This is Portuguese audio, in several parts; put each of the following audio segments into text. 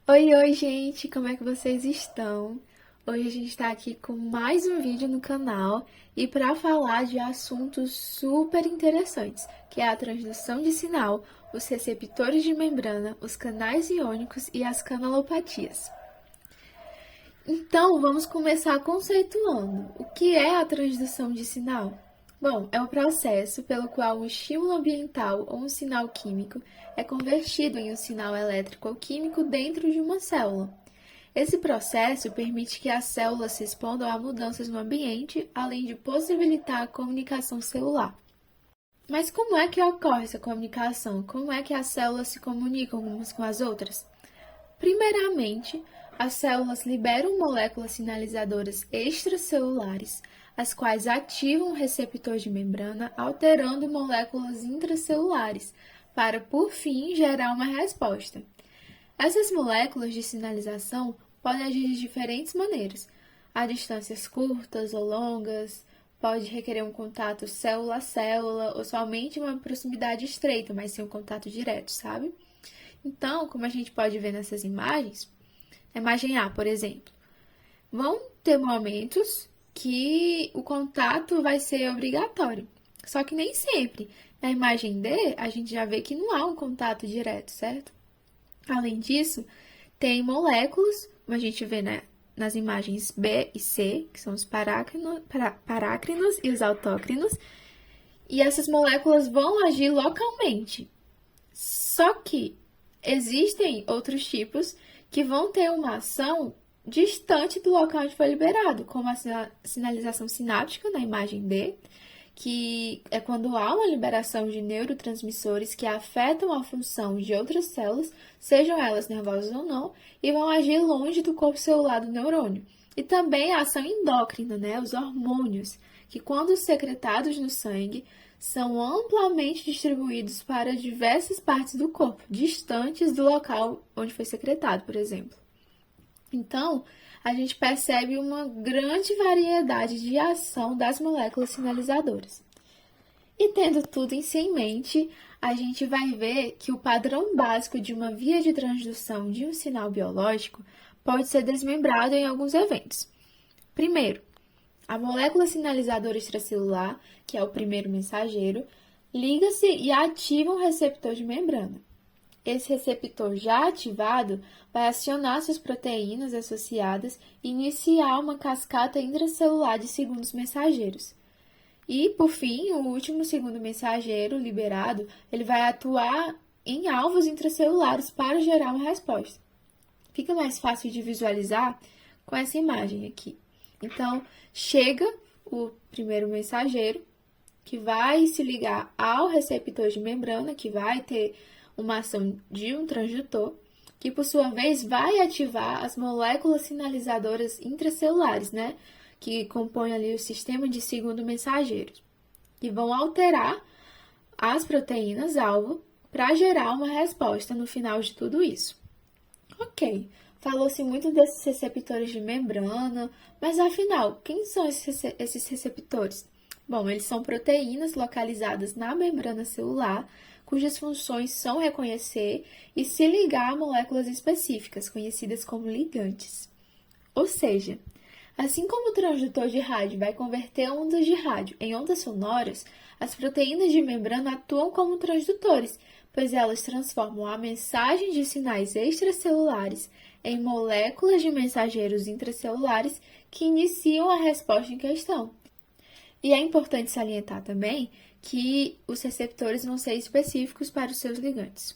Oi, gente, como é que vocês estão? Hoje a gente está aqui com mais um vídeo no canal e para falar de assuntos super interessantes, que é a transdução de sinal, os receptores de membrana, os canais iônicos e as canalopatias. Então, vamos começar conceituando. O que é a transdução de sinal? Bom, é o processo pelo qual um estímulo ambiental ou um sinal químico é convertido em um sinal elétrico ou químico dentro de uma célula. Esse processo permite que as células respondam a mudanças no ambiente, além de possibilitar a comunicação celular. Mas como é que ocorre essa comunicação? Como é que as células se comunicam umas com as outras? Primeiramente, as células liberam moléculas sinalizadoras extracelulares, as quais ativam o receptor de membrana, alterando moléculas intracelulares, para, por fim, gerar uma resposta. Essas moléculas de sinalização podem agir de diferentes maneiras, a distâncias curtas ou longas, pode requerer um contato célula a célula ou somente uma proximidade estreita, mas sem um contato direto, sabe? Então, como a gente pode ver nessas imagens, na imagem A, por exemplo, vão ter momentos que o contato vai ser obrigatório. Só que nem sempre. Na imagem D, a gente já vê que não há um contato direto, certo? Além disso, tem moléculas, como a gente vê nas imagens B e C, que são os parácrinos e os autócrinos, e essas moléculas vão agir localmente. Só que existem outros tipos que vão ter uma ação distante do local onde foi liberado, como a sinalização sináptica na imagem D, que é quando há uma liberação de neurotransmissores que afetam a função de outras células, sejam elas nervosas ou não, e vão agir longe do corpo celular do neurônio. E também a ação endócrina, os hormônios, que quando secretados no sangue, são amplamente distribuídos para diversas partes do corpo, distantes do local onde foi secretado, por exemplo. Então, a gente percebe uma grande variedade de ação das moléculas sinalizadoras. E tendo tudo isso em mente, a gente vai ver que o padrão básico de uma via de transdução de um sinal biológico pode ser desmembrado em alguns eventos. Primeiro, a molécula sinalizadora extracelular, que é o primeiro mensageiro, liga-se e ativa um receptor de membrana. Esse receptor já ativado vai acionar suas proteínas associadas e iniciar uma cascata intracelular de segundos mensageiros. E, por fim, o último segundo mensageiro liberado, ele vai atuar em alvos intracelulares para gerar uma resposta. Fica mais fácil de visualizar com essa imagem aqui. Então, chega o primeiro mensageiro, que vai se ligar ao receptor de membrana, que vai ter uma ação de um transdutor, que por sua vez vai ativar as moléculas sinalizadoras intracelulares, que compõem ali o sistema de segundo mensageiro, que vão alterar as proteínas-alvo para gerar uma resposta no final de tudo isso. Ok, falou-se muito desses receptores de membrana, mas afinal, quem são esses receptores? Bom, eles são proteínas localizadas na membrana celular, cujas funções são reconhecer e se ligar a moléculas específicas, conhecidas como ligantes. Ou seja, assim como o transdutor de rádio vai converter ondas de rádio em ondas sonoras, as proteínas de membrana atuam como transdutores, pois elas transformam a mensagem de sinais extracelulares em moléculas de mensageiros intracelulares que iniciam a resposta em questão. E é importante salientar também que os receptores vão ser específicos para os seus ligantes.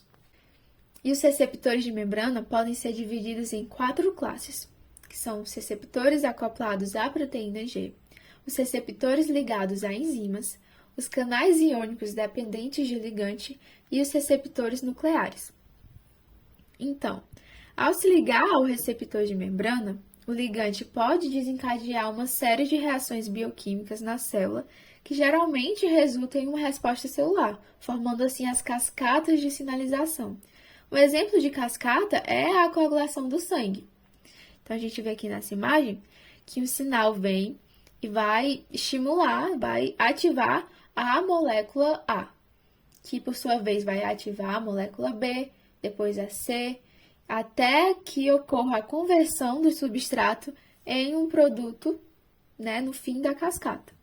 E os receptores de membrana podem ser divididos em 4 classes, que são os receptores acoplados à proteína G, os receptores ligados a enzimas, os canais iônicos dependentes de ligante e os receptores nucleares. Então, ao se ligar ao receptor de membrana, o ligante pode desencadear uma série de reações bioquímicas na célula que geralmente resultam em uma resposta celular, formando assim as cascatas de sinalização. Um exemplo de cascata é a coagulação do sangue. Então, a gente vê aqui nessa imagem que o sinal vem e vai estimular, vai ativar a molécula A, que por sua vez vai ativar a molécula B, depois a C, até que ocorra a conversão do substrato em um produto, né, no fim da cascata.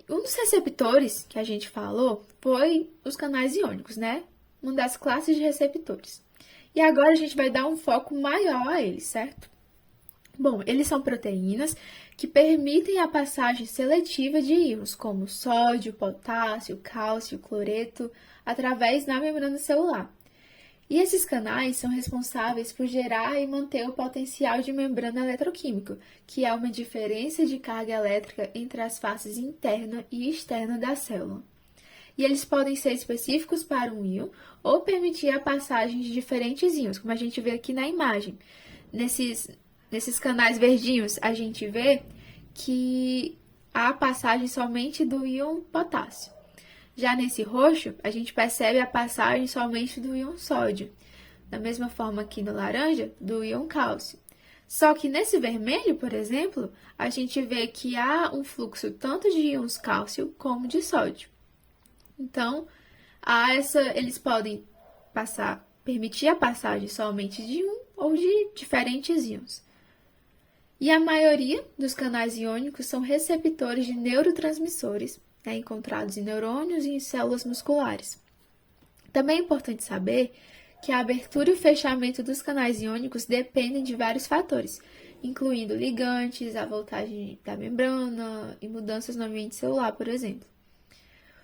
Um dos receptores que a gente falou foi os canais iônicos, né? Uma das classes de receptores. E agora a gente vai dar um foco maior a eles, certo? Bom, eles são proteínas que permitem a passagem seletiva de íons, como sódio, potássio, cálcio, cloreto, através da membrana celular. E esses canais são responsáveis por gerar e manter o potencial de membrana eletroquímico, que é uma diferença de carga elétrica entre as faces interna e externa da célula. E eles podem ser específicos para um íon ou permitir a passagem de diferentes íons, como a gente vê aqui na imagem. Nesses canais verdinhos, a gente vê que há passagem somente do íon potássio. Já nesse roxo, a gente percebe a passagem somente do íon sódio. Da mesma forma que no laranja, do íon cálcio. Só que nesse vermelho, por exemplo, a gente vê que há um fluxo tanto de íons cálcio como de sódio. Então, eles podem permitir a passagem somente de um ou de diferentes íons. E a maioria dos canais iônicos são receptores de neurotransmissores, né, encontrados em neurônios e em células musculares. Também é importante saber que a abertura e o fechamento dos canais iônicos dependem de vários fatores, incluindo ligantes, a voltagem da membrana e mudanças no ambiente celular, por exemplo.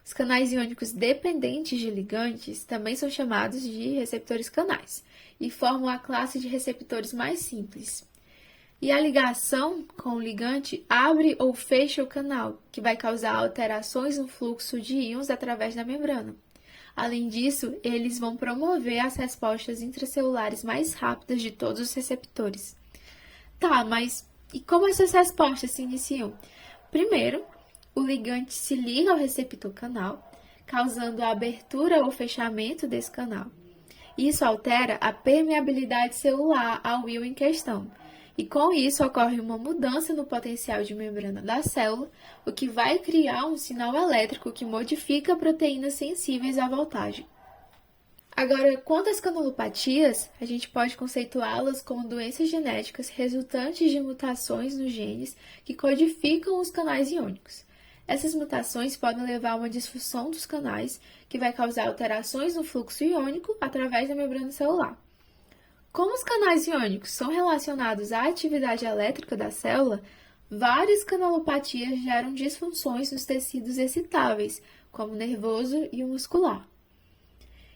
Os canais iônicos dependentes de ligantes também são chamados de receptores canais e formam a classe de receptores mais simples. E a ligação com o ligante abre ou fecha o canal, que vai causar alterações no fluxo de íons através da membrana. Além disso, eles vão promover as respostas intracelulares mais rápidas de todos os receptores. Tá, mas e como essas respostas se iniciam? Primeiro, o ligante se liga ao receptor canal, causando a abertura ou fechamento desse canal. Isso altera a permeabilidade celular ao íon em questão. E com isso ocorre uma mudança no potencial de membrana da célula, o que vai criar um sinal elétrico que modifica proteínas sensíveis à voltagem. Agora, quanto às canulopatias, a gente pode conceituá-las como doenças genéticas resultantes de mutações nos genes que codificam os canais iônicos. Essas mutações podem levar a uma disfunção dos canais, que vai causar alterações no fluxo iônico através da membrana celular. Como os canais iônicos são relacionados à atividade elétrica da célula, várias canalopatias geram disfunções nos tecidos excitáveis, como o nervoso e o muscular.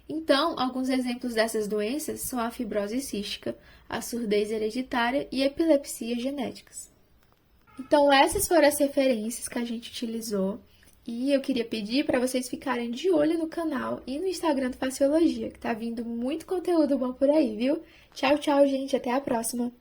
Então, alguns exemplos dessas doenças são a fibrose cística, a surdez hereditária e epilepsias genéticas. Então, essas foram as referências que a gente utilizou e eu queria pedir para vocês ficarem de olho no canal e no Instagram do Faciologia, que tá vindo muito conteúdo bom por aí, viu? Tchau, tchau, gente. Até a próxima!